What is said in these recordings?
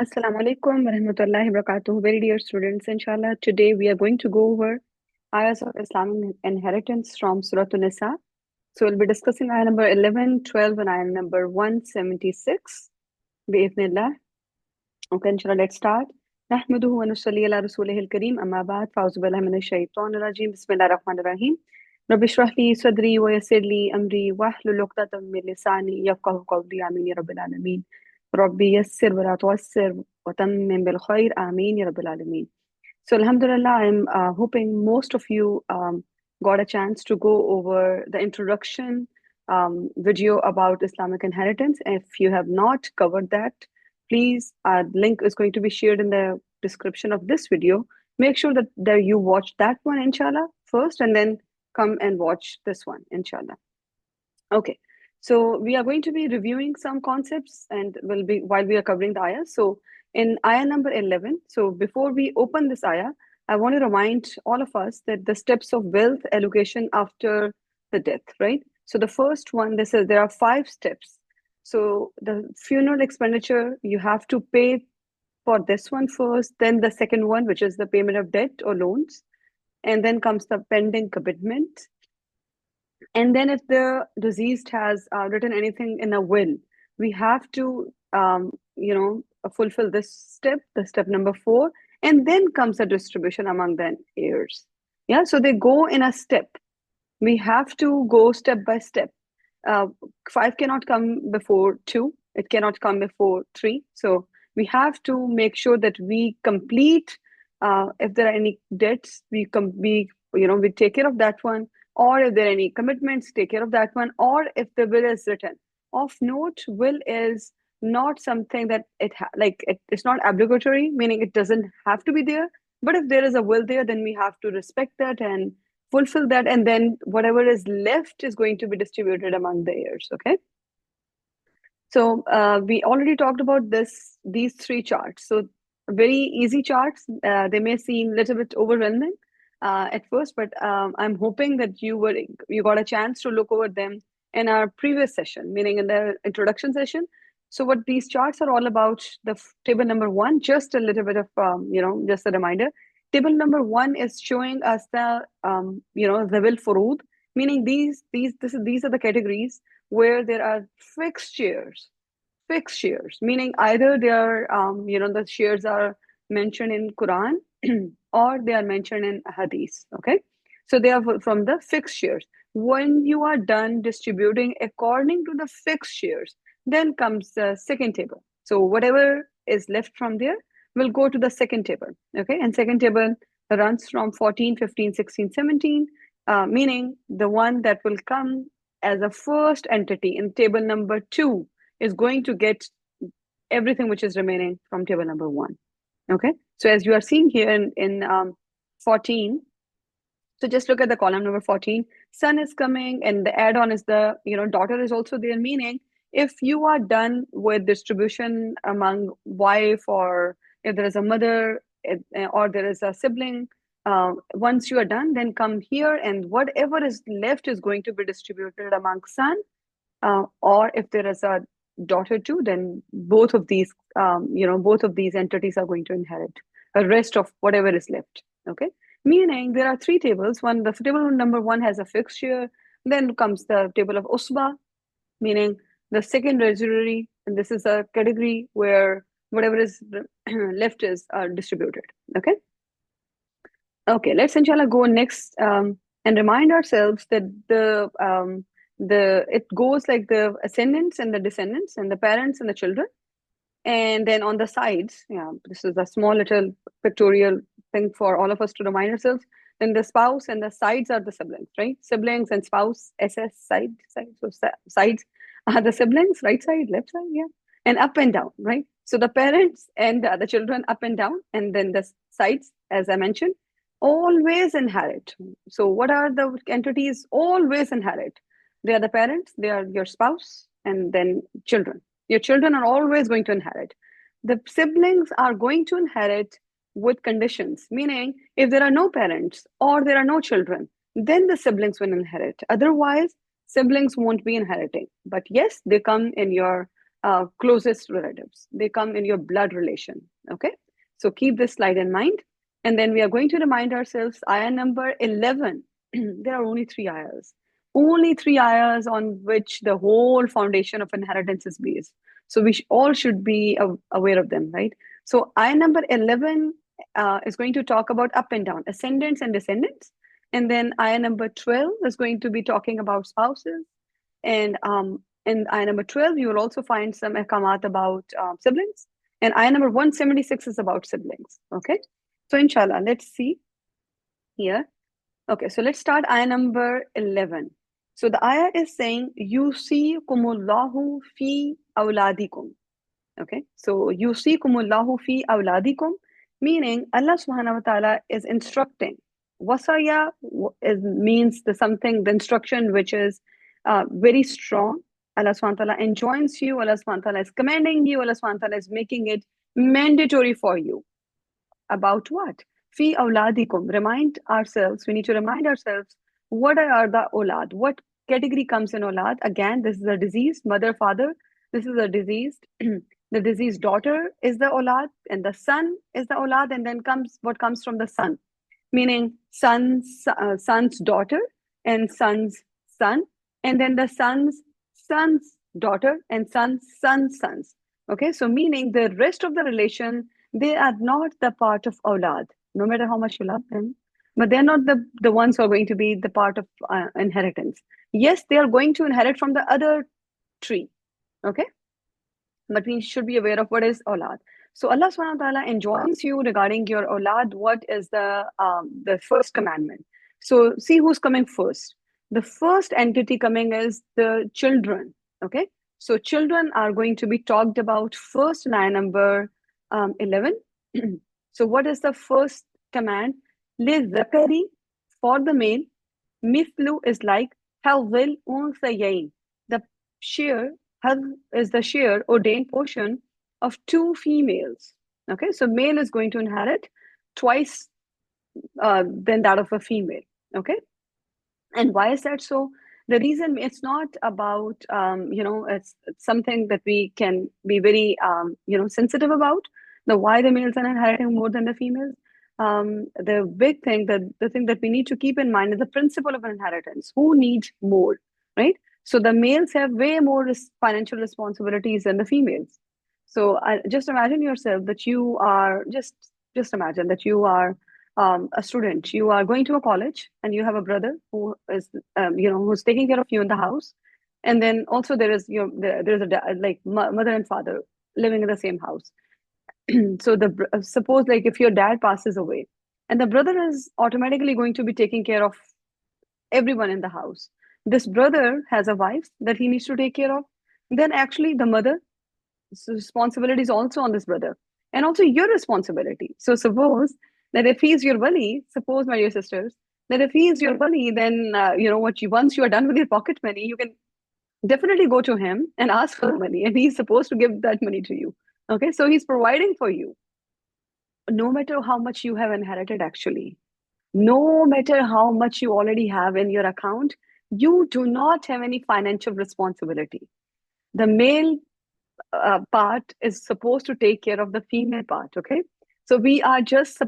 Assalamu alaikum wa rahmatullahi wa barakatuh. Very dear students, inshallah, today we are going to go over ayahs of Islamic inheritance from Surah Nisa. So we'll be discussing ayah number 11, 12, and ayah number 176. Bi'ithnillah. Okay, inshallah, let's start. نحمده ونصلي على رسوله الكريم أما بعد فأعوذ بالله من الشيطان الرجيم بسم الله الرحمن الرحيم رب اشرح لي صدري ويسر لي أمري واحلل عقدة من لساني يفقهوا قولي آمين يا رب العالمين ربي يسر ولا تعسر وتمم بالخير آمين يا رب العالمين. So Alhamdulillah, I'm hoping most of you got a chance to go over the introduction video about Islamic inheritance. If you have not covered that, please, link is going to be shared in the description of this video. Make sure that you watch that one, inshallah, first, and then come and watch this one, inshallah. Okay, so we are going to be reviewing some concepts and will be while we are covering the ayah. So in ayah number 11, so before we open this ayah, I want to remind all of us that the steps of wealth allocation after the death, right? So the first one, this is there are 5 steps. So the funeral expenditure, you have to pay for this one first, then the second one, which is the payment of debt or loans, and then comes the pending commitment. And then if the deceased has written anything in a will, we have to, fulfill this step, the step number 4, and then comes the distribution among the heirs. Yeah, so they go in a step. We have to go step by step. 5 cannot come before 2. It cannot come before 3. So we have to make sure that we complete. If there are any debts, we take care of that one. Or if there are any commitments, take care of that one. Or if the will is written. Of note, will is not something that it's not obligatory, meaning it doesn't have to be there. But if there is a will there, then we have to respect that and fulfill that, and then whatever is left is going to be distributed among the heirs. Okay, so we already talked about these 3 charts. So very easy charts. They may seem a little bit overwhelming at first, but I'm hoping that you got a chance to look over them in our previous session, meaning in the introduction session. So what these charts are all about, the table number 1, just a little bit of just a reminder. Table number 1 is showing us the Zawil Furud, meaning these are the categories where there are fixed shares. Fixed shares, meaning either they are the shares are mentioned in Quran or they are mentioned in Hadith. Okay, so they are from the fixed shares. When you are done distributing according to the fixed shares, then comes the second table. So whatever is left from there will go to the second table. Okay, and second table runs from 14, 15, 16, 17, meaning the one that will come as a first entity in table number 2 is going to get everything which is remaining from table number 1. Okay, so as you are seeing here in 14, so just look at the column number 14. Son is coming, and the add-on is the daughter is also there. Meaning, if you are done with distribution among wife, or if there is a mother, or there is a sibling, once you are done, then come here, and whatever is left is going to be distributed among son. Or if there is a daughter too, then both of these entities are going to inherit the rest of whatever is left. Okay, meaning there are 3 tables. The table number 1 has a fixed share. Then comes the table of usba, meaning the second residuary, and this is a category where whatever is left is distributed. Okay, let's inshallah go next and remind ourselves that it goes like the ascendants and the descendants and the parents and the children. And then on the sides, this is a small little pictorial thing for all of us to remind ourselves. Then the spouse and the sides are the siblings, right? Siblings and spouse, SS, side. So sides are the siblings, right side, left side, yeah. And up and down, right? So the parents and the children up and down, and then the sides, as I mentioned, always inherit. So what are the entities always inherit? They are the parents, they are your spouse, and then children. Your children are always going to inherit. The siblings are going to inherit with conditions, meaning if there are no parents or there are no children, then the siblings will inherit. Otherwise, siblings won't be inheriting. But yes, they come in your closest relatives. They come in your blood relation. Okay. So keep this slide in mind. And then we are going to remind ourselves, ayah number 11. There are only three ayahs. Only three ayahs on which the whole foundation of inheritance is based. So we all should be aware of them, right? So ayah number 11 is going to talk about up and down, ascendants and descendants. And then ayah number 12 is going to be talking about spouses. And in ayah number 12, you will also find some ahkamat about siblings. And ayah number 176 is about siblings. Okay. So inshallah, let's see here. Okay, so let's start ayah number 11. So the ayah is saying, Yusikumullahu fi awladikum. Okay, so Yusikumullahu fi awladikum, meaning Allah subhanahu wa ta'ala is instructing. Wasaya means the instruction which is very strong. Allah subhanahu wa ta'ala enjoins you, Allah subhanahu wa ta'ala is commanding you, Allah subhanahu wa ta'ala is making it mandatory for you. About what? Fi awladikum. We need to remind ourselves what are the awlad? What category comes in awlad? Again, this is a diseased mother, father. This is a diseased, the diseased daughter is the awlad, and the son is the awlad, and then comes what comes from the son, meaning son's daughter and son's son, and then the son's daughter and son's sons. Okay, so meaning the rest of the relation, they are not the part of awlad, no matter how much you love them, but they're not the ones who are going to be the part of inheritance. Yes, they are going to inherit from the other tree. Okay, but we should be aware of what is awlad. So Allah subhanahu wa ta'ala enjoins you regarding your awlad. What is the first commandment? So see who's coming first. The first entity coming is the children. Okay, so children are going to be talked about first in ayah number 11. So what is the first command? لِلذَّكَرِ, for the male, mithlu is like هَذِّ الْأُنْثَيَيْنِ, the share, is the share ordained portion of two females. Okay, so male is going to inherit twice than that of a female. Okay, and why is that so? The reason, it's not about it's something that we can be very sensitive about, the why the males are inheriting more than the females. The big thing, the thing that we need to keep in mind is the principle of inheritance. Who needs more, right? So the males have way more financial responsibilities than the females. So just imagine yourself that you are just imagine that you are a student. You are going to a college, and you have a brother who is who's taking care of you in the house, and then also there's like mother and father living in the same house. So suppose, like, if your dad passes away, and the brother is automatically going to be taking care of everyone in the house. This brother has a wife that he needs to take care of. Then actually the mother's responsibility is also on this brother, and also your responsibility. So suppose that if he's your wali, suppose, my dear sisters, that if he is your wali, then once you are done with your pocket money, you can definitely go to him and ask for the money, and he's supposed to give that money to you. Okay, so he's providing for you, no matter how much you have inherited. Actually, no matter how much you already have in your account, you do not have any financial responsibility. The male part is supposed to take care of the female part. Okay, so we are just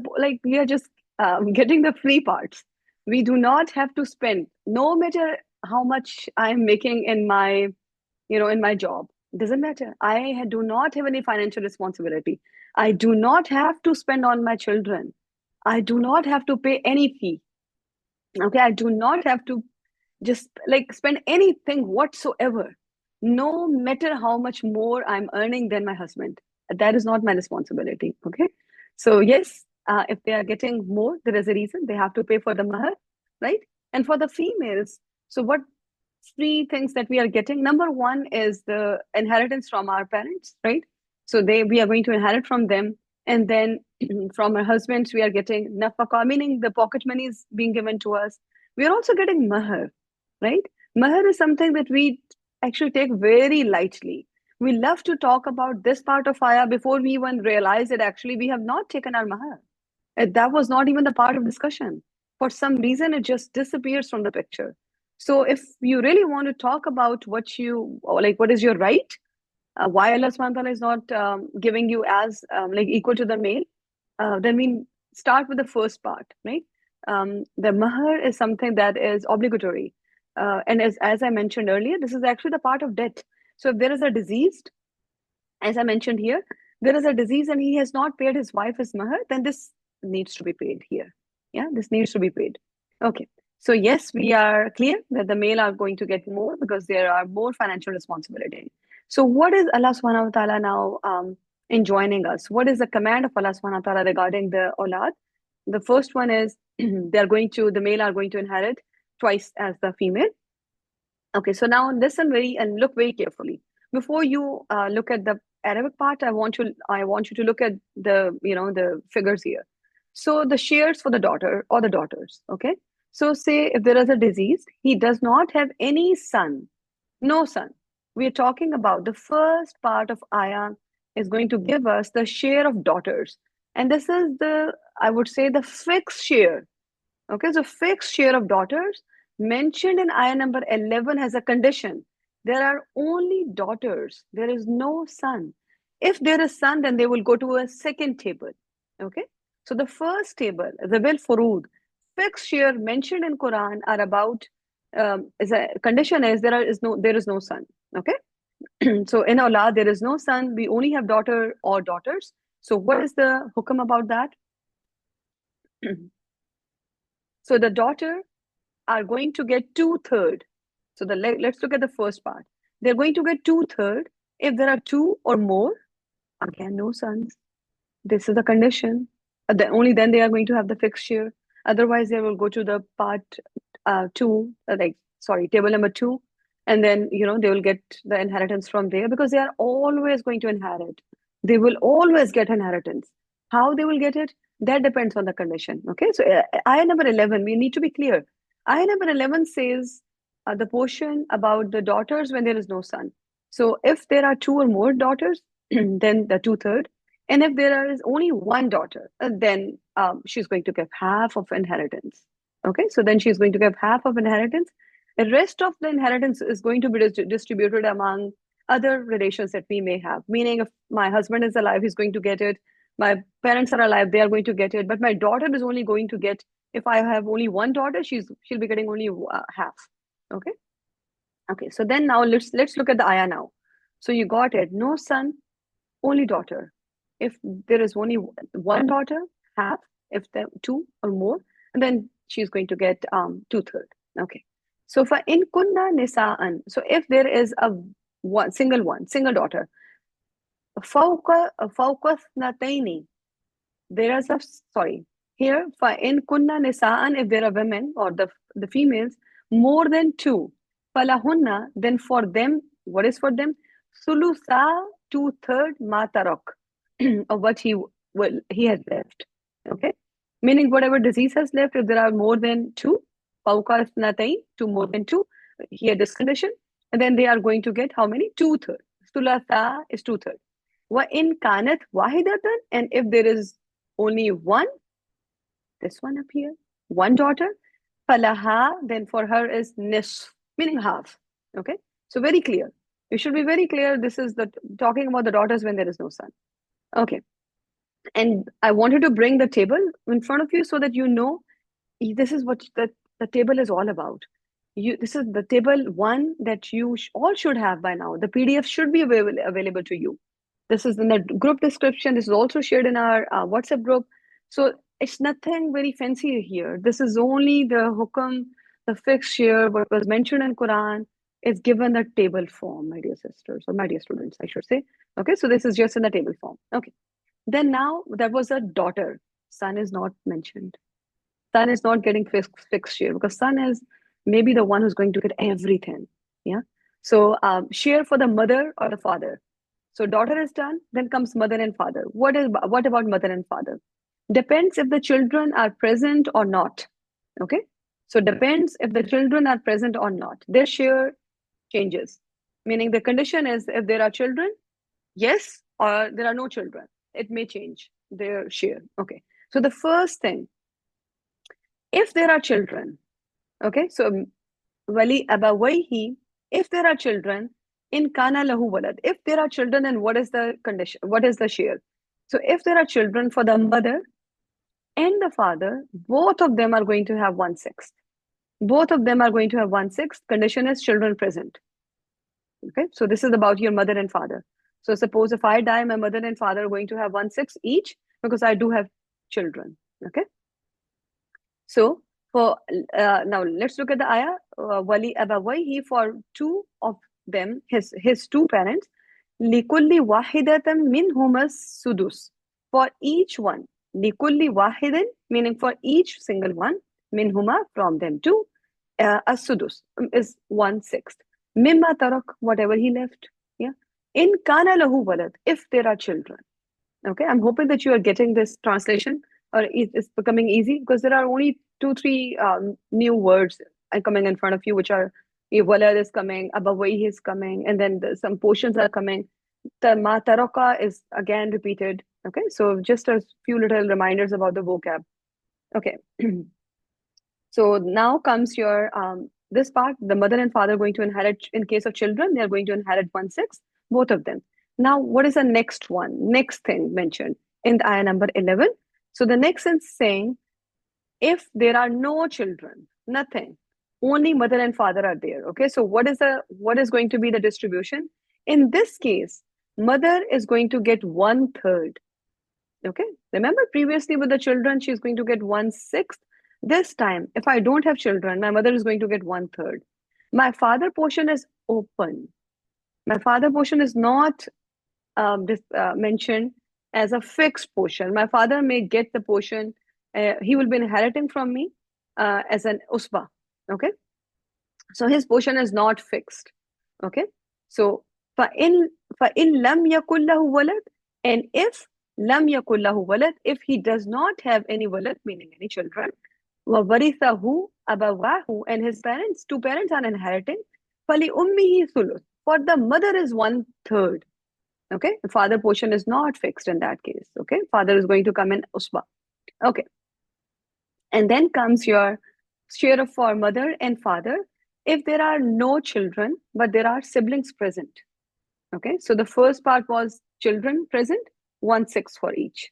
getting the free parts. We do not have to spend, no matter how much I'm making in my job. Doesn't matter. I do not have any financial responsibility. I do not have to spend on my children. I do not have to pay any fee. Okay, I do not have to just like spend anything whatsoever, no matter how much more I'm earning than my husband. That is not my responsibility. Okay, so yes, if they are getting more, there is a reason they have to pay for the mahar, right? And for the females, so what three things that we are getting? Number one is the inheritance from our parents, right? So we are going to inherit from them, and then from our husbands we are getting nafaka, meaning the pocket money is being given to us. We are also getting mahar, right? Mahar is something that we actually take very lightly. We love to talk about this part of ayah before we even realize that actually we have not taken our mahar. That was not even the part of discussion. For some reason, it just disappears from the picture. So if you really want to talk about what is your right, Why Allah subhanahu wa ta'ala is not giving you as like equal to the male? Then we start with the first part, right? The mahar is something that is obligatory. And as I mentioned earlier, this is actually the part of debt. So if there is a diseased, as I mentioned here, there is a disease and he has not paid his wife his mahar, then this needs to be paid here. Yeah, this needs to be paid. Okay. So yes, we are clear that the male are going to get more because there are more financial responsibility. So what is Allah subhanahu wa ta'ala now enjoining us? What is the command of Allah subhanahu wa ta'ala regarding the awlad? The first one is the male are going to inherit twice as the female. Okay, so now listen very and look very carefully. Before you look at the Arabic part, I want you to look at the figures here. So the shares for the daughter or the daughters. Okay, so say if there is a disease, he does not have any son, no son. We are talking about the first part of Ayah is going to give us the share of daughters, and this is the I would say the fixed share. Okay, so fixed share of daughters mentioned in ayah number 11 has a condition. There are only daughters, there is no son. If there is son, then they will go to a second table. Okay, so the first table, the Bil Furud, fixed share mentioned in Quran are about is a condition is there is no son. Okay, so in Allah there is no son, we only have daughter or daughters. So what is the hukam about that? So the daughter are going to get two-third. So let's look at the first part. They're going to get two-third if there are two or more. Again, no sons. This is the condition. Only then they are going to have the fixed share. Otherwise, they will go to the part two, table number two, and then they will get the inheritance from there because they are always going to inherit. They will always get inheritance. How they will get it? That depends on the condition. Okay, so ayah number 11, we need to be clear. Ayah number 11 says the portion about the daughters when there is no son. So if there are two or more daughters, then the two-third. And if there is only one daughter, then she's going to get half of inheritance. Okay, so then she's going to get half of inheritance. The rest of the inheritance is going to be distributed among other relations that we may have. Meaning, if my husband is alive, he's going to get it. My parents are alive, they are going to get it. But my daughter is only going to get. If I have only one daughter, she'll be getting only half. Okay. Okay. So then now let's look at the ayah now. So you got it. No son, only daughter. If there is only one daughter, half. If there are two or more, and then she's going to get two-third. Okay. So for in kunna nisa'an, so if there is a single daughter, fawqa thnataini, there is a sorry here for in kunna nisa'an, if there are women or the females more than two, falahunna, then for them, what is for them? Sulusa, two-third matarok of what he has left. Okay, meaning whatever disease has left, if there are more than two, pauka natain, two more than two, he had this condition, and then they are going to get how many? Two-third. Sulasa is two-third. Wa in kanat wahidatan, and if there is only one, this one up here, one daughter, falaha, then for her is nisf, meaning half. Okay, so very clear. You should be very clear. This is the talking about the daughters when there is no son. Okay, and I wanted to bring the table in front of you so that you know this is what the table is all about. This is the table one that you all should have by now. The PDF should be available to you. This is in the group description. This is also shared in our WhatsApp group. So it's nothing very fancy here. This is only the hukam, the fixed share, what was mentioned in Quran is given the table form, my dear sisters, or my dear students, I should say. Okay, so this is just in the table form. Okay. Then now there was a daughter. Son is not mentioned. Son is not getting fixed share because son is maybe the one who's going to get everything. Yeah. So share for the mother or the father. So daughter is done, then comes mother and father. What about mother and father? Depends if the children are present or not. Okay. So depends if the children are present or not. Their share changes. Meaning the condition is if there are children, yes, or there are no children. It may change their share. Okay. So the first thing, if there are children, okay, so wali abawayhi, if there are children, In kana lahu walad. If there are children, then what is the condition? What is the share? So if there are children for the mother and the father, both of them are going to have 1/6. Both of them are going to have 1/6. Condition is children present. Okay, so this is about your mother and father. So suppose if I die, my mother and father are going to have 1/6 each because I do have children. Okay, so for now let's look at the ayah. Wali abawayhi, for two of them, his two parents. Likulli wahidatam minhumas sudus, for each one. Likulli wahidin, meaning for each single one. Minhuma, from them two. As-sudus is 1/6. Mimma tarak, whatever he left. Yeah. In kana lahu walad, if there are children. Okay, I'm hoping that you are getting this translation, or it's becoming easy because there are only two, three new words coming in front of you, which are walad is coming, abawayhi is coming, and then some portions are coming. The ma taraka is again repeated. Okay, so just a few little reminders about the vocab. Okay. So now comes your this part. The mother and father are going to inherit. In case of children, they are going to inherit 1/6, both of them. Now, what is the next one? Next thing mentioned in the ayah number 11. So the next is saying, if there are no children, nothing, only mother and father are there. Okay, so what is going to be the distribution? In this case, mother is going to get 1/3. Okay, remember previously with the children, she's going to get 1/6. This time, if I don't have children, my mother is going to get 1/3. My father portion is open. My father portion is not mentioned as a fixed portion. My father may get the portion, he will be inheriting from me as an usba. Okay, so his portion is not fixed. Okay, so فَإِن لَمْ يَكُنْ لَهُ وَلَدٍ, and if lam yakul lahu walad, if he does not have any walad, meaning any children, وَوَرِثَهُ أَبَوَاهُ, and his parents, two parents are inheriting, فَلِأُمِّهِ ثُلُث, for the mother is 1/3. Okay, the father portion is not fixed in that case. Okay, father is going to come in usba. Okay, and then comes your share of for mother and father if there are no children but there are siblings present. Okay, so the first part was children present, 1/6 for each.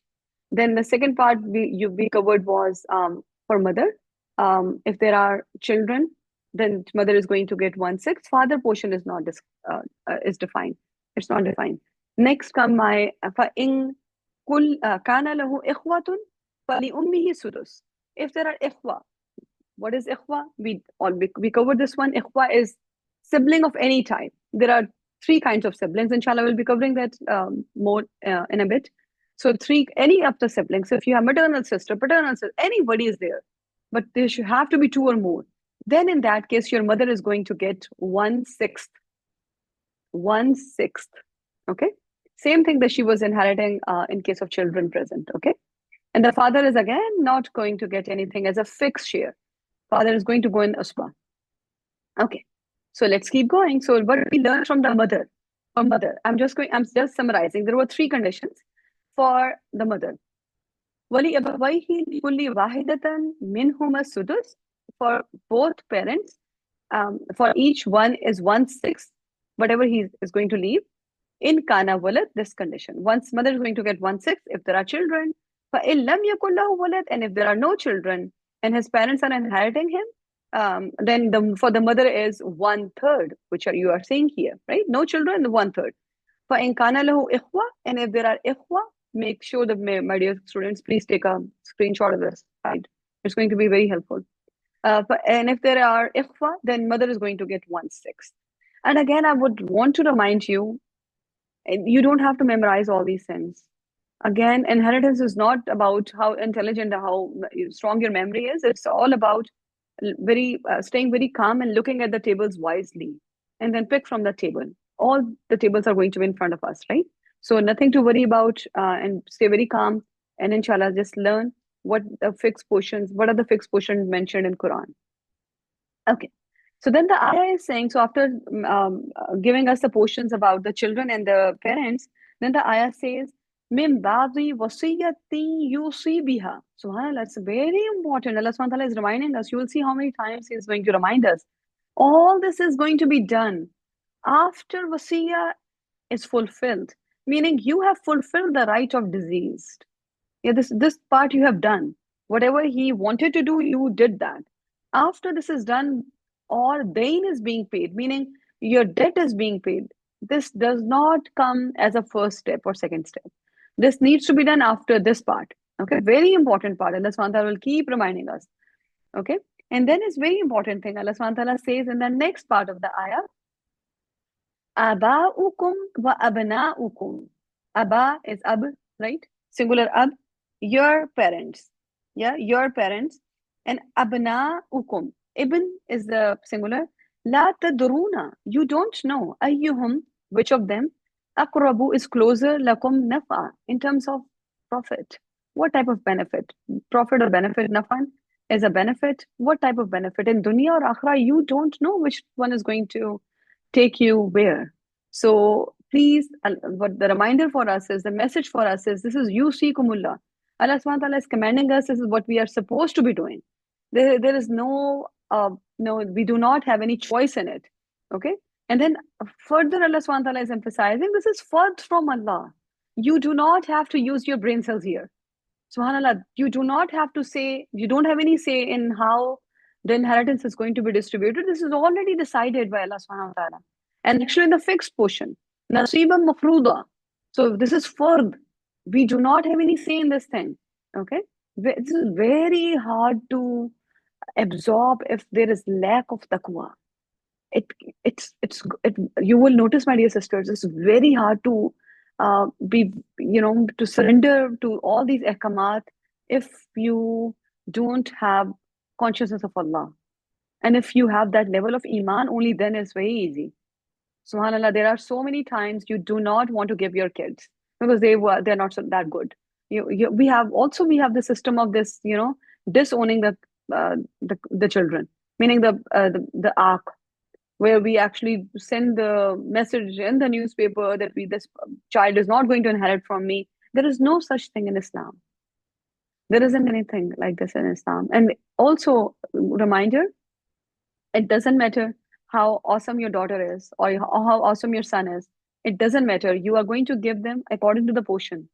Then the second part we covered was for mother. If there are children, then mother is going to get 1/6. Father portion is not is defined. It's not defined. Next come my فَإِن كَانَ لَهُ إِخْوَةٌ فَلِأُمِّهِ سُدُسٌ. If there are ikhwa, what is ikhwa? We covered this one. Ikhwa is sibling of any type. There are three kinds of siblings. Inshallah, we'll be covering that more in a bit. So any of the siblings. So if you have maternal sister, paternal sister, anybody is there, but there should have to be two or more. Then in that case, your mother is going to get 1/6. 1/6. Okay. Same thing that she was inheriting in case of children present. Okay. And the father is again not going to get anything as a fixed share. Father is going to go in usba. Okay. So let's keep going. So what we learned from the mother, I'm just summarizing. There were three conditions for the mother. Wali abawayhi likulli wahidatan minhuma sudus, for both parents, for each one is 1/6, whatever he is going to leave. In kana walad, this condition. Once mother is going to get 1/6 if there are children. فَإِن لَمْ يَكُنْ لَهُ وَلَدٍ, and if there are no children and his parents are inheriting him, then for the mother is 1/3, which you are seeing here, right? No children, 1/3. فَإِن كَانَ لَهُ إِخْوَةٌ, and if there are ikhwa, make sure that my dear students, please take a screenshot of this slide. It's going to be very helpful. And if there are ikhwa, then mother is going to get 1/6. And again, I would want to remind you, you don't have to memorize all these things. Again, inheritance is not about how intelligent or how strong your memory is. It's all about staying very calm and looking at the tables wisely, and then pick from the table. All the tables are going to be in front of us, right? So nothing to worry about, and stay very calm. And inshallah, just learn what are the fixed portions mentioned in Quran. Okay. So then the ayah is saying, so after giving us the portions about the children and the parents, then the ayah says, Min ba'di wasiyatin yusi biha. SubhanAllah, that's very important. Allah subhanahu wa ta'ala is reminding us. You will see how many times He is going to remind us. All this is going to be done After wasiya is fulfilled, meaning you have fulfilled the right of deceased. Yeah, this part you have done. Whatever he wanted to do, you did that. After this is done, all dain is being paid, meaning your debt is being paid. This does not come as a first step or second step. This needs to be done after this part. Okay, very important part. Allah subhanahu wa ta'ala will keep reminding us. Okay, and then it's very important thing. Allah subhanahu wa ta'ala says in the next part of the ayah, Aba'ukum wa abna'ukum. Aba is ab, right? Singular ab. Your parents. Yeah, your parents. And abna'ukum. Ibn is the singular. La tadruna. You don't know. Ayyuhum, which of them? Aqrabu is closer. Lakum nafa. In terms of profit. What type of benefit? Profit or benefit? Nafan is a benefit. What type of benefit? In dunya or akhira, you don't know which one is going to take you where. So please, what the reminder for us is, the message for us is, this is yusikumullah. Allah subhanahu wa ta'ala is commanding us, this is what we are supposed to be doing. There is no, we do not have any choice in it. Okay. And then further, Allah subhanahu wa ta'ala is emphasizing, this is fard from Allah. You do not have to use your brain cells here. Subhanallah, you do not have to say, you don't have any say in how the inheritance is going to be distributed. This is already decided by Allah subhanahu wa ta'ala. And actually in the fixed portion, nasiban mafruda. So this is fard. We do not have any say in this thing. Okay? This is very hard to absorb if there is lack of taqwa. it it you will notice, my dear sisters, it's very hard to be, to surrender to all these ahkamat if you don't have consciousness of Allah. And if you have that level of iman, only then it's very easy. Subhanallah, there are so many times you do not want to give your kids because they're not that good. We have the system of this, disowning the children, meaning the ark, where we actually send the message in the newspaper that this child is not going to inherit from me. There is no such thing in Islam. There isn't anything like this in Islam. And also, reminder, it doesn't matter how awesome your daughter is or how awesome your son is. It doesn't matter. You are going to give them according to the portion.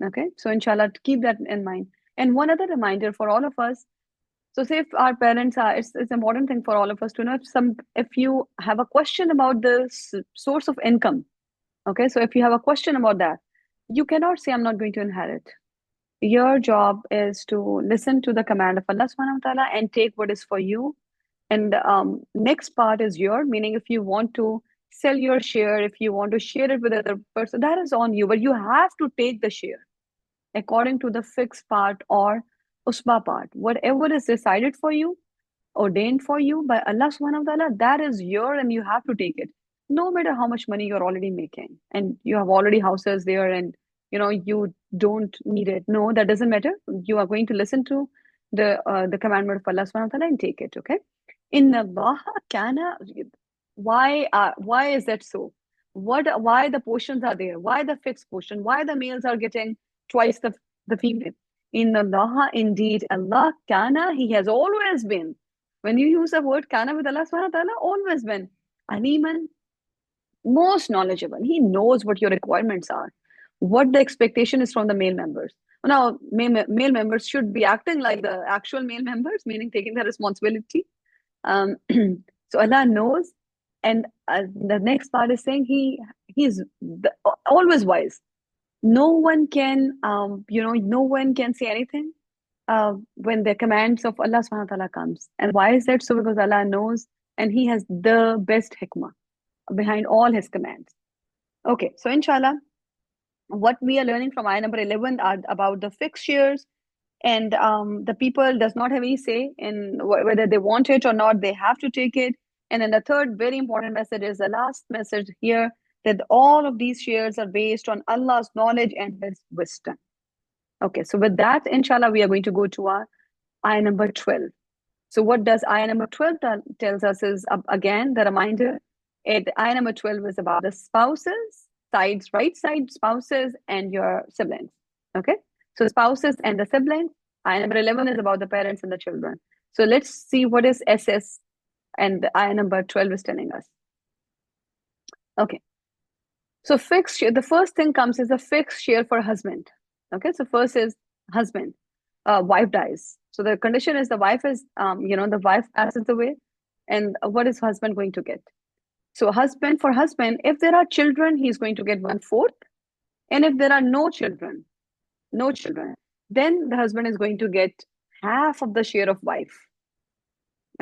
Okay? So, inshallah, keep that in mind. And one other reminder for all of us. So, say if our parents are, it's important thing for all of us to know, if you have a question about the source of income. Okay? So, if you have a question about that, you cannot say, I'm not going to inherit. Your job is to listen to the command of Allah subhanahu wa ta'ala and take what is for you. And next part is your, meaning if you want to sell your share, if you want to share it with other person, that is on you. But you have to take the share according to the fixed part or usba part. Whatever is decided for you, ordained for you by Allah subhanahu wa ta'ala, that is your and you have to take it. No matter how much money you're already making and you have already houses there and you don't need it. No, that doesn't matter. You are going to listen to the commandment of Allah subhanahu wa ta'ala and take it. Okay. In Allah kana, why is that so? Why the portions are there? Why the fixed portion? Why the males are getting twice the female? In Allah, indeed, Allah kana, He has always been. When you use the word kana with Allah subhanahu wa ta'ala, always been aliman, most knowledgeable. He knows what your requirements are, what the expectation is from the male members. Now, male members should be acting like the actual male members, meaning taking the responsibility. So Allah knows, and the next part is saying he's always wise. No one can, no one can say anything when the commands of Allah subhanahu wa ta'ala comes. And why is that so? Because Allah knows, and He has the best hikmah behind all His commands. Okay, so inshallah, what we are learning from ayah number 11 are about the fixed shares, and the people does not have any say in whether they want it or not. They have to take it. And then the third very important message is the last message here, that all of these shares are based on Allah's knowledge and His wisdom. Okay, so with that, inshallah, we are going to go to our ayah number 12. So what does ayah number 12 tells us is, again, the reminder, ayah number 12 is about the spouses, right side spouses and your siblings. Okay, so spouses and the siblings. Ayah number 11 is about the parents and the children. So let's see what is SS and ayah number 12 is telling us. Okay. So fixed share, the first thing comes is a fixed share for husband. Okay, so first is husband. Wife dies. So the condition is the wife is, the wife passes away, and what is husband going to get? So husband for husband, if there are children, he's going to get one fourth, and if there are no children, then the husband is going to get half of the share of wife.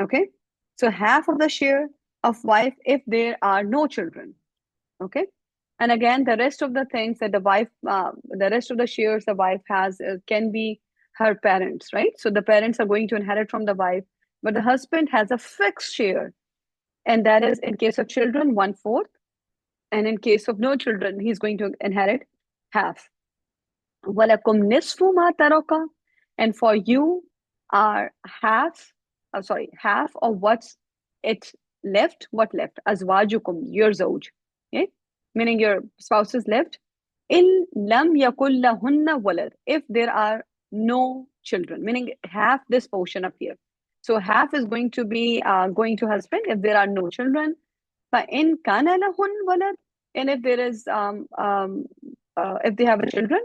Okay, so half of the share of wife if there are no children. Okay, and again the rest of the things that the rest of the shares the wife has can be her parents, right? So the parents are going to inherit from the wife, but the husband has a fixed share, and that is in case of children one fourth, and in case of no children he's going to inherit half. Walakum nisfu ma taraka, and for you are half, half of what's it left, what left, azwajukum, your zawj, okay? Meaning your spouses left, in lam yakul lahunna walad, if there are no children, meaning half this portion up here. So half is going to be going to husband if there are no children. Fa in kana lahun walad, and if there is if they have a children,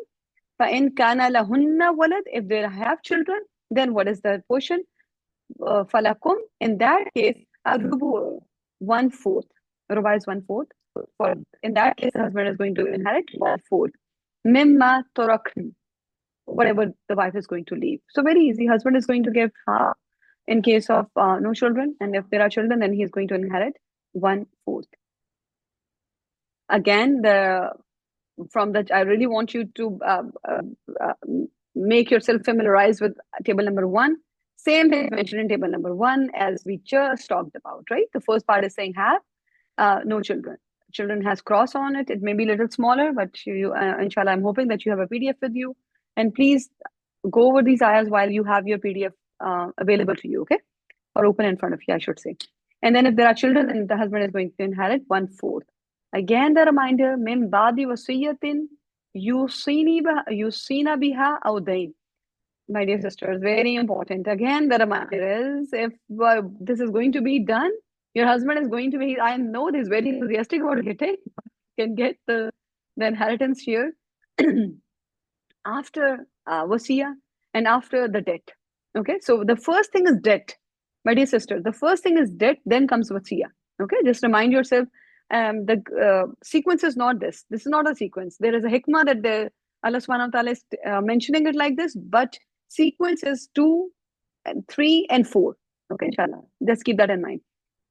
فَإِنْ كَانَ لَهُنَّ وَلَدْ, if they have children, then what is the portion? فَلَكُمْ, in that case, الرُّبُعُ, one fourth. Ruba is one fourth. For in that case, the husband is going to inherit one fourth. مِمَّا تُرَكْنَ, whatever the wife is going to leave. So very easy. Husband is going to give half in case of no children, and if there are children, then he is going to inherit one fourth. Again, I really want you to uh, make yourself familiarized with table number 1. Same thing mentioned in table number 1 as we just talked about, right? The first part is saying have no children. Children has cross on it. It may be a little smaller, but inshallah, I'm hoping that you have a PDF with you. And please go over these ayahs while you have your PDF available to you, okay? Or open in front of you, I should say. And then if there are children, then the husband is going to inherit one fourth. Again, the reminder, min badi wasiyatin yusina biha aw dayn. My dear sisters, very important. Again, the reminder is, if this is going to be done, your husband is going to be, I know he's very enthusiastic about getting, can get the inheritance here after wasiya and after the debt. Okay, so the first thing is debt. My dear sister, the first thing is debt, then comes wasiya. Okay, just remind yourself, the sequence is not this. This is not a sequence. There is a hikmah that Allah subhanahu wa ta'ala is mentioning it like this, but sequence is 2, and 3, and 4. Okay, inshallah. Just keep that in mind.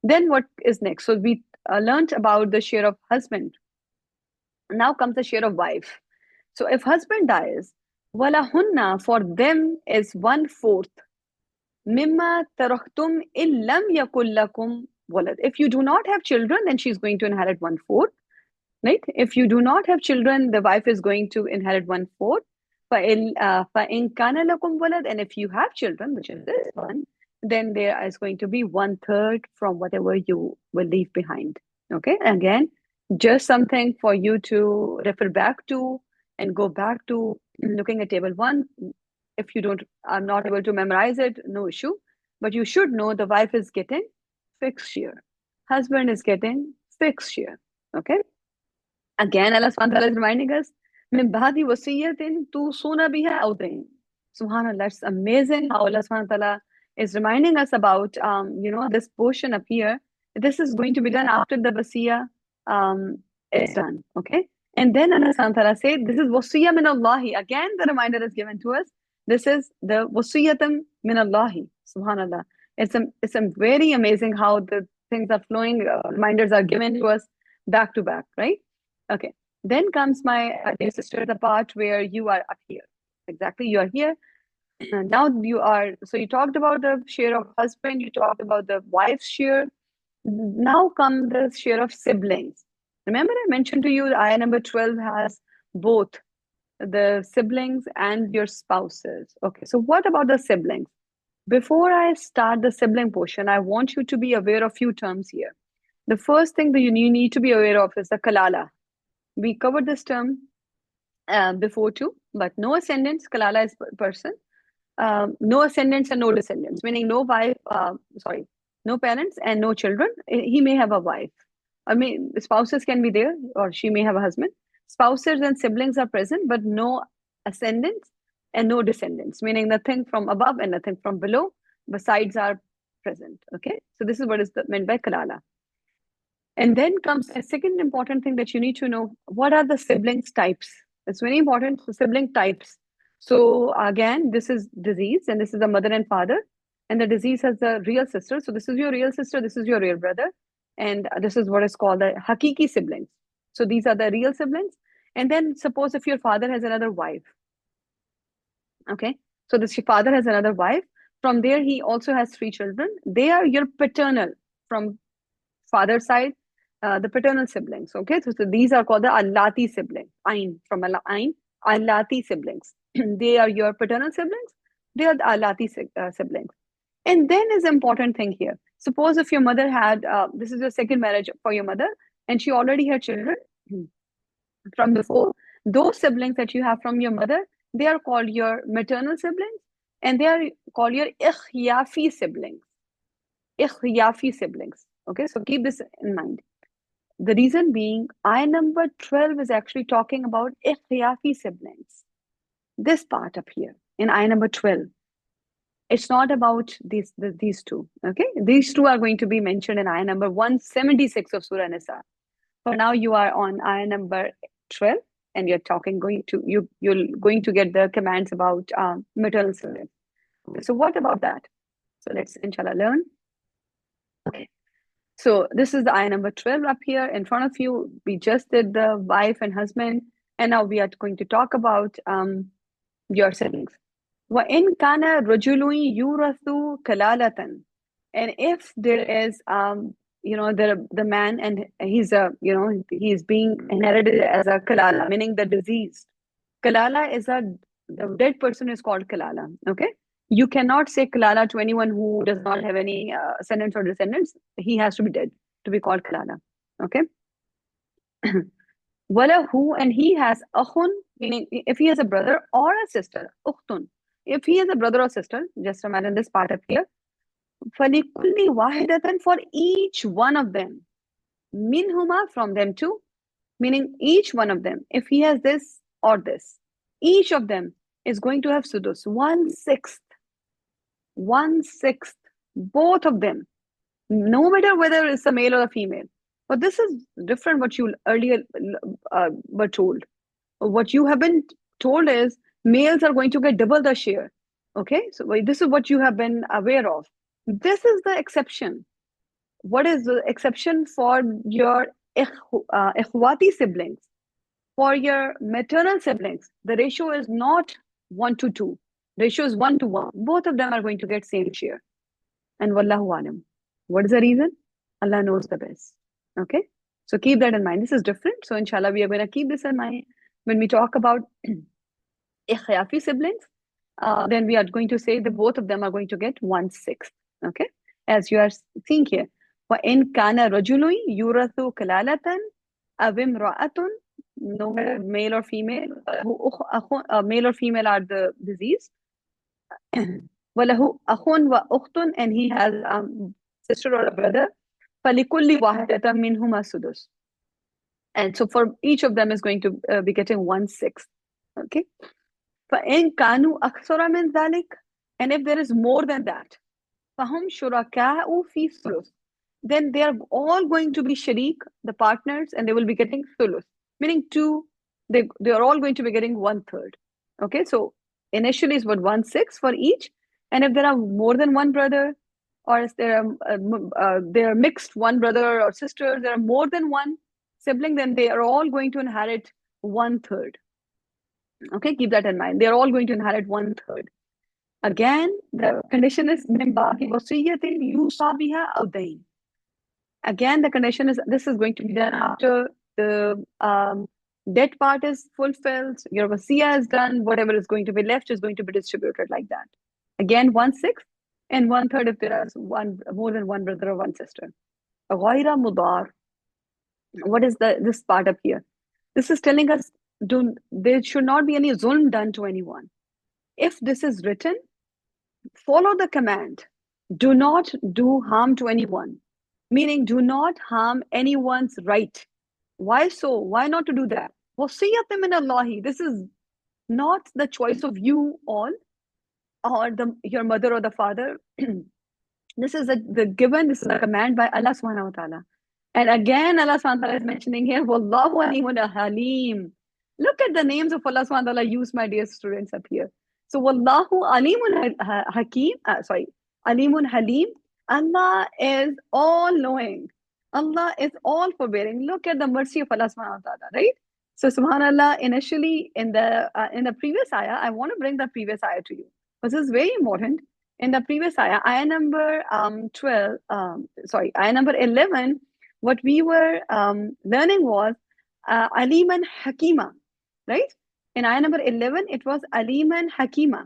Then what is next? So we learned about the share of husband. Now comes the share of wife. So if husband dies, walahunna, for them is one fourth. Mimma taraktum illam yakul lakum walad. If you do not have children, then she's going to inherit one fourth. Right? If you do not have children, the wife is going to inherit one fourth. فَإِنْ كَانَ لَكُمْ وَلَدٍ, and if you have children, which is this one, then there is going to be one third from whatever you will leave behind. Okay, again, just something for you to refer back to and go back to looking at table 1. If you are not able to memorize it, no issue, but you should know the wife is getting fixed share, husband is getting fixed share. Okay. Again, Allah subhanahu wa ta'ala is reminding us, min ba'di wasiyatin tusuna biha aw dayn. Subhanallah, it's amazing how Allah subhanahu wa ta'ala is reminding us about this portion up here. This is going to be done after the wasiya is done. Okay. And then Allah subhanahu wa ta'ala said, this is wasiyya min Allahi. Again, the reminder is given to us. This is the wasiyatam min Allahi. Subhanallah. It's very amazing how the things are flowing, reminders are given to us back to back, right? Okay, then comes my dear sister, the part where you are up here. Exactly, you are here. And now so you talked about the share of husband, you talked about the wife's share. Now come the share of siblings. Remember I mentioned to you, ayah number 12 has both the siblings and your spouses. Okay, so what about the siblings? Before I start the sibling portion, I want you to be aware of few terms here. The first thing that you need to be aware of is the kalala. We covered this term before too, but no ascendants, kalala is person. No ascendants and no descendants, meaning no wife, no parents and no children. He may have a wife. I mean, spouses can be there, or she may have a husband. Spouses and siblings are present, but no ascendants and no descendants, meaning nothing from above and nothing from below. Besides are present. Okay, so this is what is meant by kalala. And then comes a second important thing that you need to know: what are the siblings types? It's very important. So sibling types. So again, this is disease, and this is the mother and father, and the disease has the real sister. So this is your real sister, this is your real brother, and this is what is called the hakiki siblings. So these are the real siblings. And then suppose if your father has another wife, okay? So this father has another wife. From there, he also has three children. They are your paternal from father side, the paternal siblings. Okay, so these are called the Allati siblings. Ain from Ain, Allati siblings. They are your paternal siblings. They are the Allati siblings. And then is important thing here. Suppose if your mother had this is your second marriage for your mother, and she already had children from before. Those siblings that you have from your mother, they are called your maternal siblings, and they are called your ikhyafi siblings. Ikhyafi siblings. Okay, so keep this in mind. The reason being, ayah number 12 is actually talking about ikhtiyafi siblings. This part up here in ayah number 12. It's not about these two. Okay, these two are going to be mentioned in ayah number 176 of Surah Nisa. For now, you are on ayah number 12, and you're going to get the commands about maternal siblings. So what about that? So let's inshallah learn. Okay. So this is the ayah number 12 up here in front of you. We just did the wife and husband, and now we are going to talk about your siblings. وَإِنْ كَانَ رَجُلٌ يُورَثُ كَلَالَةً. And if there is, the man, and he's he's being inherited as a kalala, meaning the diseased. Kalala is the dead person is called kalala. Okay, you cannot say kalala to anyone who does not have any ascendants or descendants. He has to be dead to be called kalala. Okay. Walahu, and he has akhun, meaning if he has a brother or a sister. Ukhtun, if he has a brother or sister, just imagine this part up here. فَلِكُلِّ وَاحِدَةً, for each one of them. Minhuma, from them too, meaning each one of them, if he has this or this, each of them is going to have sudus, 1/6, 1/6, both of them, no matter whether it's a male or a female. But this is different what you earlier were told. What you have been told is males are going to get double the share. Okay, so this is what you have been aware of. This is the exception. What is the exception for your ikhwati siblings? For your maternal siblings, the ratio is not 1:2. Ratio is 1:1. Both of them are going to get same share. And wallahu alam. What is the reason? Allah knows the best. Okay, so keep that in mind. This is different. So inshallah, we are going to keep this in mind when we talk about ikhyafi siblings. Then we are going to say that both of them are going to get 1/6. Okay, as you are seeing here. وَإِنْ كَانَ رَجُلٌ يُورَثُ كَلَالَةً أَوْ امْرَأَةٌ, no matter male or female, male or female are the disease. وَلَهُ أَخٌ وَأُخْتٌ, and he has sister or a brother. فَلِكُلِّ وَاحِدَةٍ مِّنْهُمَا سُدُسٌ, and so for each of them is going to be getting 1/6. Okay. فَإِنْ كَانُوا أَكْثَرَ مِنْ ذَلِكَ, and if there is more than that, فَهُمْ شُرَكَاءُ فِي ثُلُثٍ, then they are all going to be sharik, the partners, and they will be getting thuluth, meaning they are all going to be getting 1/3. Okay, so initially is what 1/6 for each, and if there are more than one brother, or if there are mixed one brother or sister, there are more than one sibling, then they are all going to inherit 1/3. Okay, keep that in mind. They are all going to inherit 1/3. Again, the condition is min ba'di wasiyyatin yusa biha aw dayn. Again, the condition is this is going to be done after the debt part is fulfilled, your wasiyah is done, whatever is going to be left is going to be distributed like that. Again, 1/6 and 1/3 if there is more than one brother or one sister. غَيْرَ مُضَارٍ. What is this part up here? This is telling us there should not be any zulm done to anyone. If this is written, follow the command. Do not do harm to anyone. meaning do not harm anyone's right. Why so? Why not to do that? Wasiyatum min Allahi. This is not the choice of you all or your mother or the father. This is the given, this is a command by Allah subhanahu wa ta'ala. And again, Allah subhanahu wa ta'ala is mentioning here, Wallahu alimun halim. Look at the names of Allah subhanahu wa ta'ala used, my dear students, up here. So, Wallahu alimun hakim, sorry, alimun halim. Allah is all knowing. Allah is all forbearing. Look at the mercy of Allah subhanahu wa ta'ala, right? So, subhanallah, initially in the previous ayah, I want to bring the previous ayah to you. This is very important. In the previous ayah number 12, ayah number 11, what we were learning was Aliman Hakima, right? In ayah number 11, it was Aliman Hakima.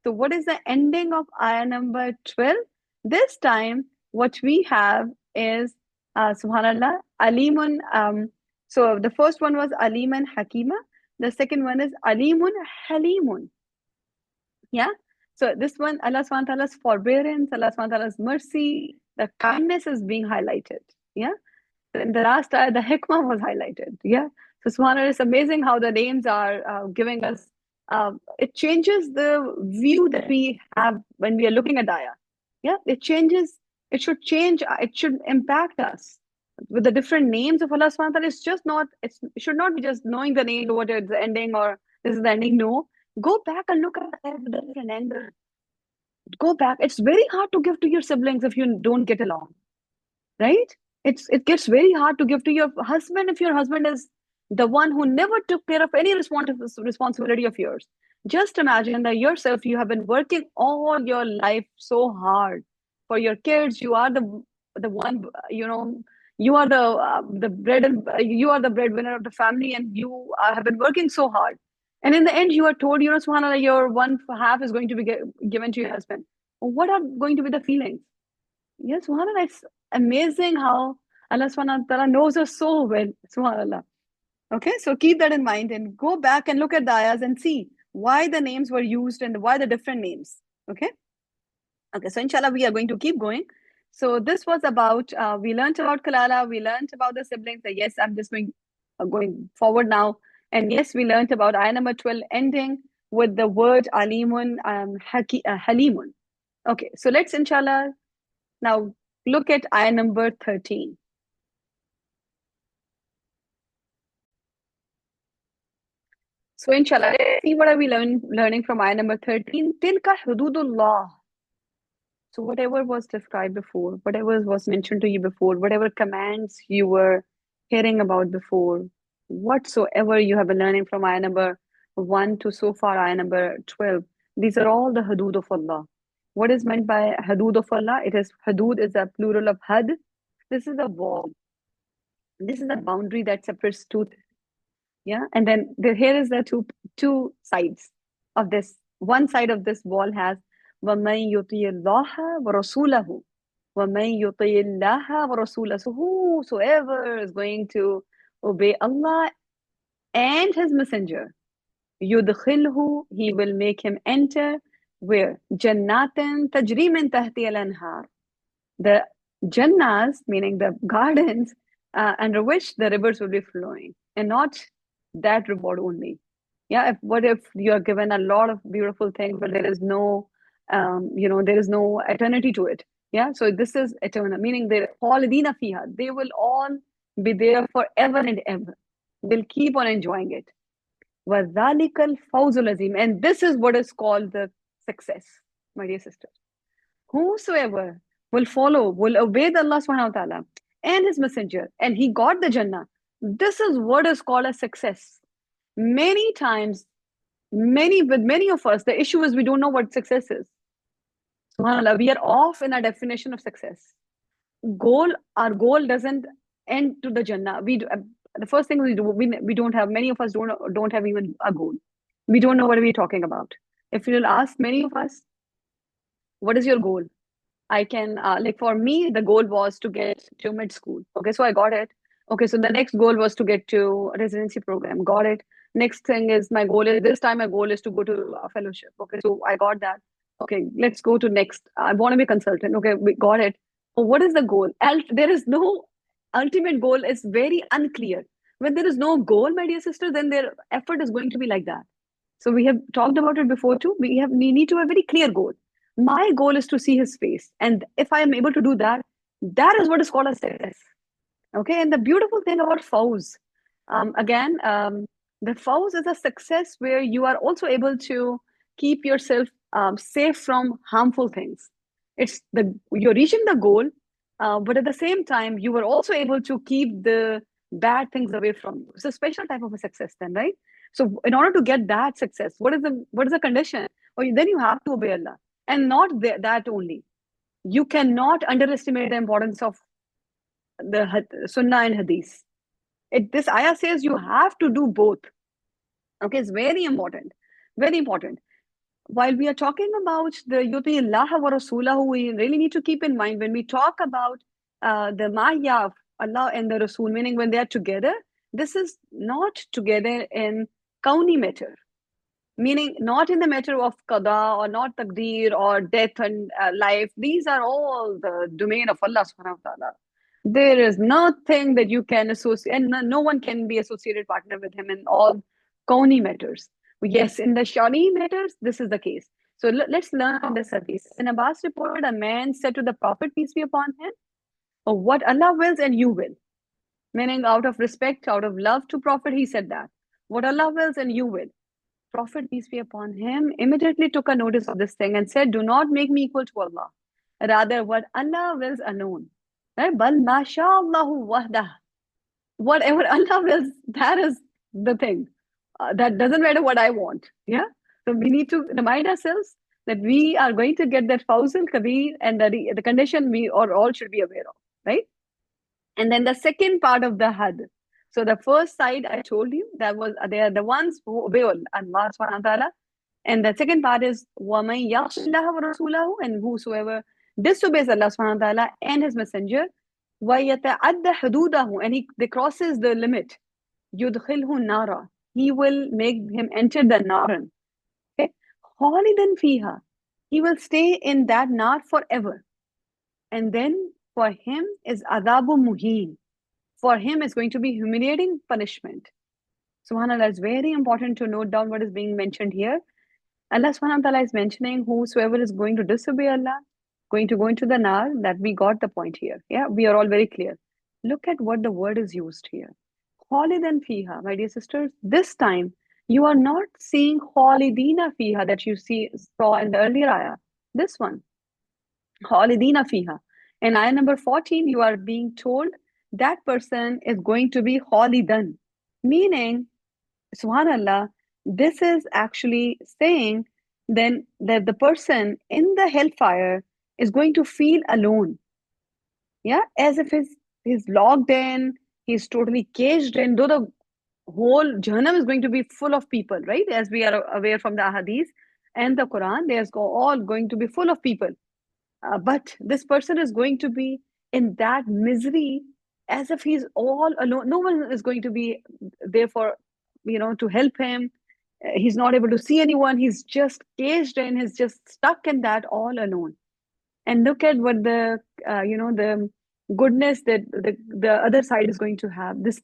So, what is the ending of ayah number 12? This time, what we have is, subhanallah, Alimun. So, the first one was Aliman Hakima, the second one is Alimun Halimun. Yeah. So this one, Allah subhanahu wa ta'ala's forbearance, Allah subhanahu wa ta'ala's mercy, the kindness is being highlighted. Yeah. In the last ayah, the hikmah was highlighted. Yeah. So subhanAllah, it's amazing how the names are giving us, it changes the view that we have when we are looking at ayah. Yeah. It changes, it should change, it should impact us. With the different names of Allah subhanahu wa ta'ala, it's just not, it should not be just knowing the name, what is the ending or this is the ending. No. Go back and look at the different angle. Go back. It's very hard to give to your siblings if you don't get along, right? It gets very hard to give to your husband if your husband is the one who never took care of any responsibility of yours. Just imagine that yourself, you have been working all your life so hard for your kids. You are the one, you are the bread and you are the breadwinner of the family, and you have been working so hard. And in the end, you are told, subhanAllah, your one half is going to be given to your husband. What are going to be the feelings? Yes, subhanAllah, it's amazing how Allah subhanahu wa ta'ala knows us so well. Subhanallah. Okay, so keep that in mind and go back and look at the ayahs and see why the names were used and why the different names. Okay. Okay, so inshallah, we are going to keep going. So this was about, we learned about Kalala, we learned about the siblings. Yes, I'm just going forward now. And yes, we learned about ayah number 12 ending with the word alimun, halimun. Okay, so let's inshallah now look at ayah number 13. So inshallah, let's see what are we learning from ayah number 13. Tilka hududullah. So whatever was described before, whatever was mentioned to you before, whatever commands you were hearing about before, whatsoever you have been learning from ayah number 1 to so far ayah number 12, these are all the hudud of Allah. What is meant by hudud of Allah? It is, hudud is a plural of had. This is a wall. This is a boundary that separates two. Yeah. And then here is the two sides of this. One side of this wall has وَمَن يُطِيعِ اللَّهَ وَرَسُولَهُ وَمَن يُطِيعِ اللَّهَ وَرَسُولَهُ. So whosoever is going to obey Allah and His Messenger, يُدْخِلْهُ, He will make him enter where? Jannatin tajri min tahti al-anhar. The Jannahs, meaning the gardens, under which the rivers will be flowing, and not that reward only. Yeah, what if you are given a lot of beautiful things, but there is no, there is no eternity to it. Yeah, so this is eternal, meaning they're khalidina fiha. They will all be there forever and ever. They'll keep on enjoying it. وَذَلِكَ الْفَوْزُ الْعَظِيمُ. And this is what is called the success, my dear sister. Whosoever will follow, will obey the Allah subhanahu wa ta'ala and His Messenger, and he got the Jannah. This is what is called a success. Many times, with many of us, the issue is we don't know what success is. SubhanAllah, we are off in our definition of success. Our goal doesn't end to the Jannah. The first thing we do, we don't have, many of us don't have even a goal. We don't know what we're talking about. If you'll ask many of us, what is your goal? I can, like for me, the goal was to get to mid school. Okay, so I got it. Okay, so the next goal was to get to a residency program. Got it. Next thing is my goal is, this time my goal is to go to a fellowship. Okay, so I got that. Okay, let's go to next. I want to be a consultant. Okay, we got it. What is the goal? There is no ultimate goal, is very unclear. When there is no goal, my dear sister, then their effort is going to be like that. So we have talked about it before too. We need to have a very clear goal. My goal is to see his face. And if I am able to do that, that is what is called a success. Okay, and the beautiful thing about FOWS, again, the FOWS is a success where you are also able to keep yourself safe from harmful things. It's the you're reaching the goal, but at the same time, you were also able to keep the bad things away from you. It's a special type of a success, then, right? So, in order to get that success, what is the condition? Or then you have to obey Allah, and not that only. You cannot underestimate the importance of the Sunnah and Hadith. This ayah says you have to do both. Okay, it's very important. Very important. While we are talking about the Yuti Allah wa Rasulahu, we really need to keep in mind when we talk about the Maya of Allah and the Rasul, meaning when they are together, this is not together in Kauni matter, meaning not in the matter of qada or not taqdeer or death and life. These are all the domain of Allah subhanahu wa ta'ala. There is nothing that you can associate, and no one can be associated partner with him in all kauni matters. Yes, in the shari matters, this is the case. So let's learn from this hadith. In Abbas reported, a man said to the Prophet, peace be upon him, oh, what Allah wills and you will. Meaning, out of respect, out of love to Prophet, he said that. What Allah wills and you will. Prophet, peace be upon him, immediately took a notice of this thing and said, do not make me equal to Allah. Rather, what Allah wills alone. Right? Bal masha'Allahu wahdah. Whatever Allah wills, that is the thing. That doesn't matter what I want. Yeah. So we need to remind ourselves that we are going to get that fawzul kabir, and the condition we or all should be aware of. Right. And then the second part of the had. So the first side I told you, that was they are the ones who obey Allah subhanahu wa ta'ala. And the second part is وَمَن يَعْصِ اللَّهَ وَرَسُولَهُ, and whosoever disobeys Allah subhanahu wa ta'ala and his messenger, وَيَتَعَدَّ حُدُودَهُ, and they crosses the limit, يُدْخِلْهُ النَّارَ, he will make him enter the naran. Okay? خَالِدًا فِيهَا, he will stay in that nar forever. And then for him is adabu muheen. For him is going to be humiliating punishment. Subhanallah, it's very important to note down what is being mentioned here. Allah subhanahu wa ta'ala is mentioning whosoever is going to disobey Allah, going to go into the nar, that we got the point here. Yeah, we are all very clear. Look at what the word is used here. Khalidan fiha, my dear sisters. This time, you are not seeing khalidina fiha that you saw in the earlier ayah. This one. Khalidina fiha. In ayah number 14, you are being told that person is going to be khalidan, meaning, subhanallah, this is actually saying then that the person in the hellfire is going to feel alone. Yeah, as if he's locked in, he's totally caged in, though the whole Jahannam is going to be full of people, right? As we are aware from the Ahadith and the Quran, there's all going to be full of people. But this person is going to be in that misery as if he's all alone. No one is going to be there for, to help him. He's not able to see anyone. He's just caged in. He's just stuck in that all alone. And look at what the goodness that the other side is going to have. This,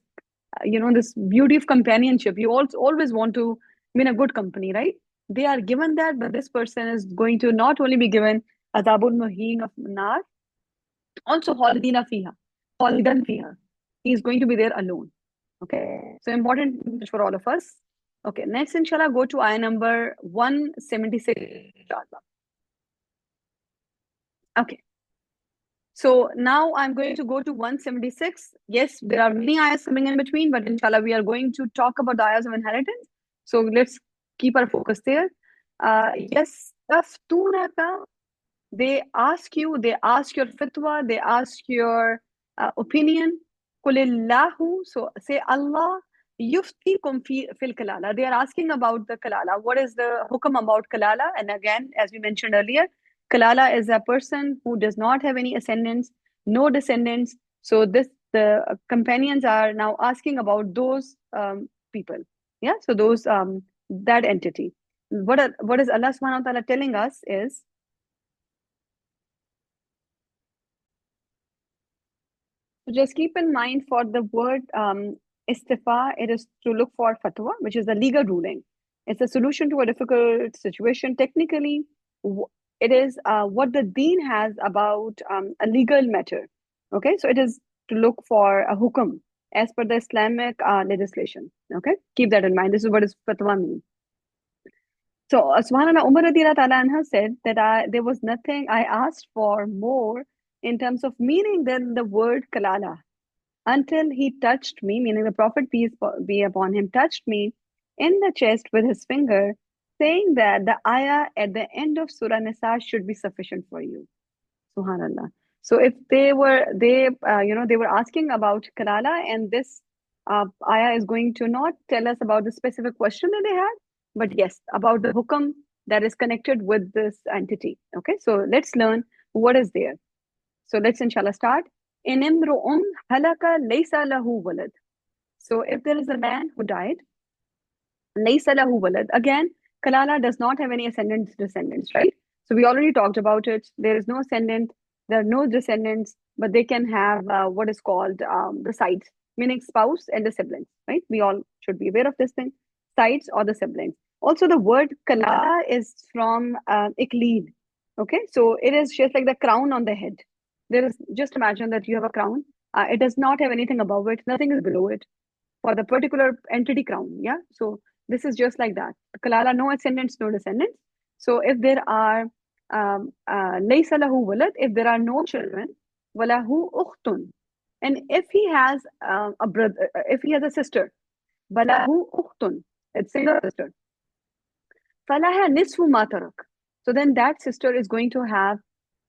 this beauty of companionship. You also always want to be in a good company, right? They are given that, but this person is going to not only be given Azabul Muheen of Nar, also Khalidina Fiha, Khalidan Fiha. He is going to be there alone. Okay, so important for all of us. Okay, next, inshallah, go to ayah number 176. Inshallah. Okay, so now I'm going to go to 176. Yes, there are many ayahs coming in between, but inshallah, we are going to talk about the ayahs of inheritance. So let's keep our focus there. Yes, taftunaka, they ask you, they ask your fatwa, they ask your opinion. Kulillahu, so say Allah, yuftikum fil kalala. They are asking about the kalala. What is the hukam about kalala? And again, as we mentioned earlier, kalala is a person who does not have any ascendants, no descendants. So the companions are now asking about those people. Yeah, so those that entity. What is Allah subhanahu wa ta'ala telling us is, So just keep in mind for the word istifa, it is to look for fatwa, which is the legal ruling. It's a solution to a difficult situation. Technically, it is what the deen has about a legal matter. Okay, so it is to look for a hukum as per the Islamic legislation. Okay, keep that in mind. This is what is fatwa mean. So Subhanallah, Umar radiallahu ta'ala anha said that there was nothing I asked for more in terms of meaning than the word kalala until he touched me, meaning the Prophet, peace be upon him, touched me in the chest with his finger, saying that the ayah at the end of Surah Nisa should be sufficient for you. Subhanallah. So if they were asking about Kalala, and this ayah is going to not tell us about the specific question that they had, but yes, about the hukam that is connected with this entity. Okay, so let's learn what is there. So let's inshallah start. In imru'un halaka laysa lahu walad. So if there is a man who died, laysa lahu walad. Again, Kalala does not have any descendants, right? So we already talked about it. There is no ascendant, there are no descendants, but they can have what is called the sides, meaning spouse and the siblings, right? We all should be aware of this thing, sides or the siblings. Also, the word Kalala is from iklid. Okay, so it is just like the crown on the head. There is, just imagine that you have a crown. It does not have anything above it, nothing is below it for the particular entity crown. Yeah. So this is just like that. Kalala, no ascendants, no descendants. So if there are laysa lahu walad, if there are no children, walahu ukhtun. And if he has a brother, if he has a sister, walahu ukhtun, it's single sister. Falaha nisfu ma tarak. So then that sister is going to have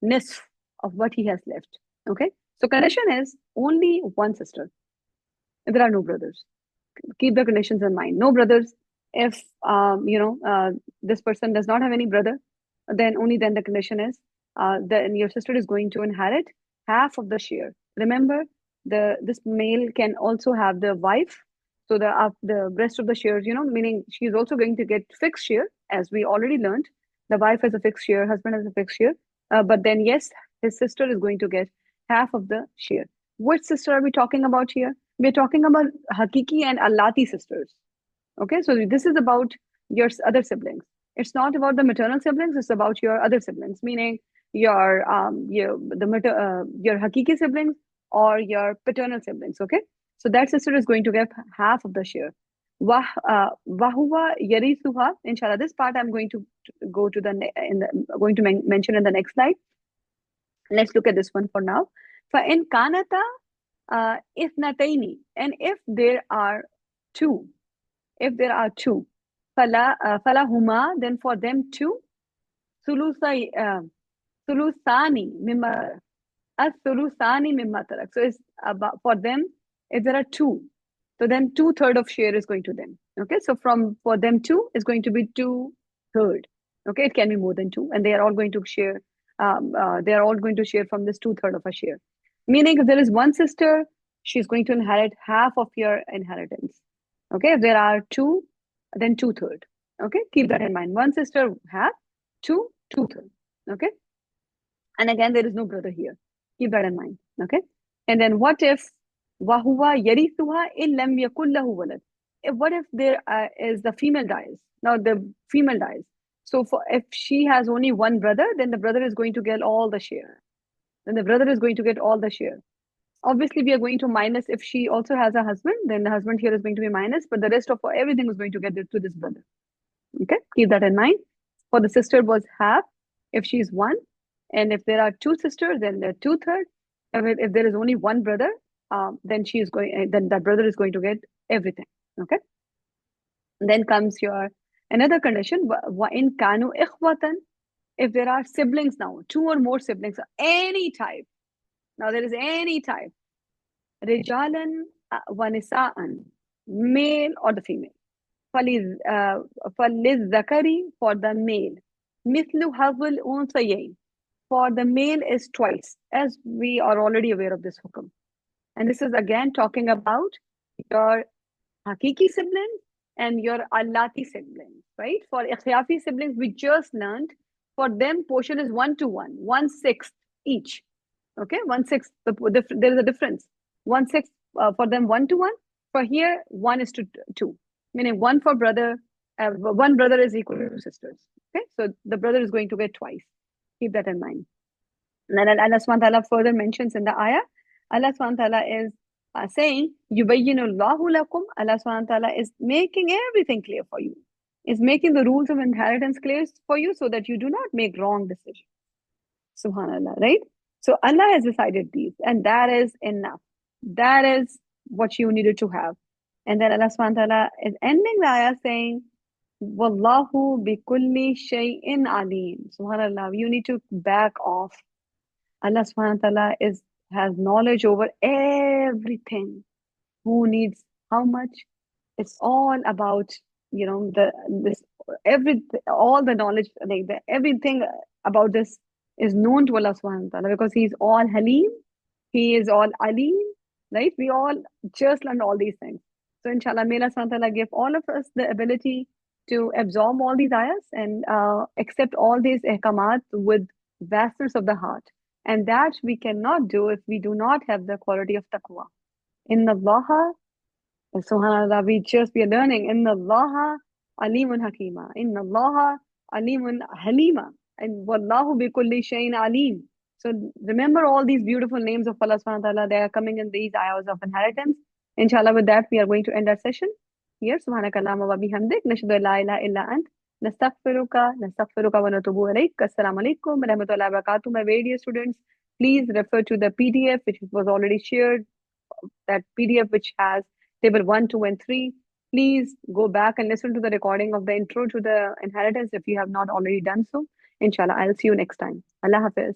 nisf of what he has left. Okay. So condition is only one sister. There are no brothers. Keep the conditions in mind. No brothers. If this person does not have any brother, then only then the condition is then your sister is going to inherit half of the share. Remember, this male can also have the wife. So the rest of the shares, meaning she is also going to get fixed share, as we already learned. The wife has a fixed share, husband has a fixed share. But then yes, his sister is going to get half of the share. Which sister are we talking about here? We're talking about Hakiki and Allati sisters. Okay, so this is about your other siblings. It's not about the maternal siblings, it's about your other siblings, meaning your Hakiki siblings or your paternal siblings. Okay, so that sister is going to get half of the share. Wahuwa yarisuha. Inshallah, this part I'm going to go to going to mention in the next slide. Let's look at this one for now. فَإِنْ كَانَتَا إِثْنَتَيْنِ. And if there are two, فَلَهُمَا, then for them two, ثُلُثَانِ مِمَّا تَرَكَ. So it's about, for them, if there are two, so then 2/3 of share is going to them. Okay, so for them two is going to be 2/3. Okay, it can be more than two, and they are all going to share. They are all going to share from this 2/3 of a share. Meaning, if there is one sister, she's going to inherit half of your inheritance. Okay, if there are two, then 2/3. Okay, keep that in mind. One sister half, 2/3. Okay, and again, there is no brother here. Keep that in mind. Okay, and then what if wahuwa yarithuha illam yakul lahu walad? What if there is the female dies? Now the female dies. So if she has only one brother, then the brother is going to get all the share. Obviously, we are going to minus if she also has a husband, then the husband here is going to be minus, but the rest of everything is going to get to this brother. Okay, keep that in mind. For the sister was half if she's one, and if there are two sisters, then they're 2/3. If there is only one brother, then that brother is going to get everything. Okay. And then comes your another condition. In kanu ikhwatan, if there are siblings now, two or more siblings, any type. Now there is any type. Rijalan wa nisa'an, male or the female. Zakari, for the male. Mithlu hazul unsayayn, for the male is twice, as we are already aware of this hukum. And this is again talking about your Hakiki siblings and your Allati siblings, right? For Ikhyafi siblings, we just learned, for them portion is 1 to 1, 1/6 each. Okay, 1/6. There is a difference. 1/6 for them 1 to 1. For here, 1:2, meaning one for brother, one brother is equal to two sisters. Okay, so the brother is going to get twice. Keep that in mind. And then Allah subhanahu wa ta'ala further mentions in the ayah, Allah subhanahu wa ta'ala is saying, Yubayyinu Allahu lakum. Allah subhanahu wa ta'ala is making everything clear for you, is making the rules of inheritance clear for you so that you do not make wrong decisions. Subhanallah, right? So Allah has decided these, and that is enough. That is what you needed to have. And then Allah subhanahu wa ta'ala is ending the ayah saying, Wallahu bi kulli shay'in alim. Subhanallah, you need to back off. Allah subhanahu wa ta'ala has knowledge over everything. Who needs how much? It's all about, the this every all the knowledge, like everything about this is known to Allah subhanahu wa ta'ala because He's all Halim, He is all Alim, right? We all just learned all these things. So inshallah, may Allah subhanahu wa ta'ala give all of us the ability to absorb all these ayahs and accept all these ihkamat with vastness of the heart. And that we cannot do if we do not have the quality of taqwa. Inna Allah, subhanallah, we are learning. Inna Allah alimun hakima. Inna Allah alimun halima. And wallahu bi kulli shayin alim. So remember all these beautiful names of Allah subhanahu wa ta'ala. They are coming in these ayahs of inheritance. Inshallah, with that, we are going to end our session here. Subhanakallahumma wa bihamdik. Nashhadu an la ilaha illa ant. Nastaghfiruka wa natubu ilayk. Assalamu alaikum wa rahmatullahi wa barakatuh. My very dear students, please refer to the PDF which was already shared, that PDF which has table 1, 2, and 3. Please go back and listen to the recording of the intro to the inheritance if you have not already done so. Inshallah, I'll see you next time. Allah Hafiz.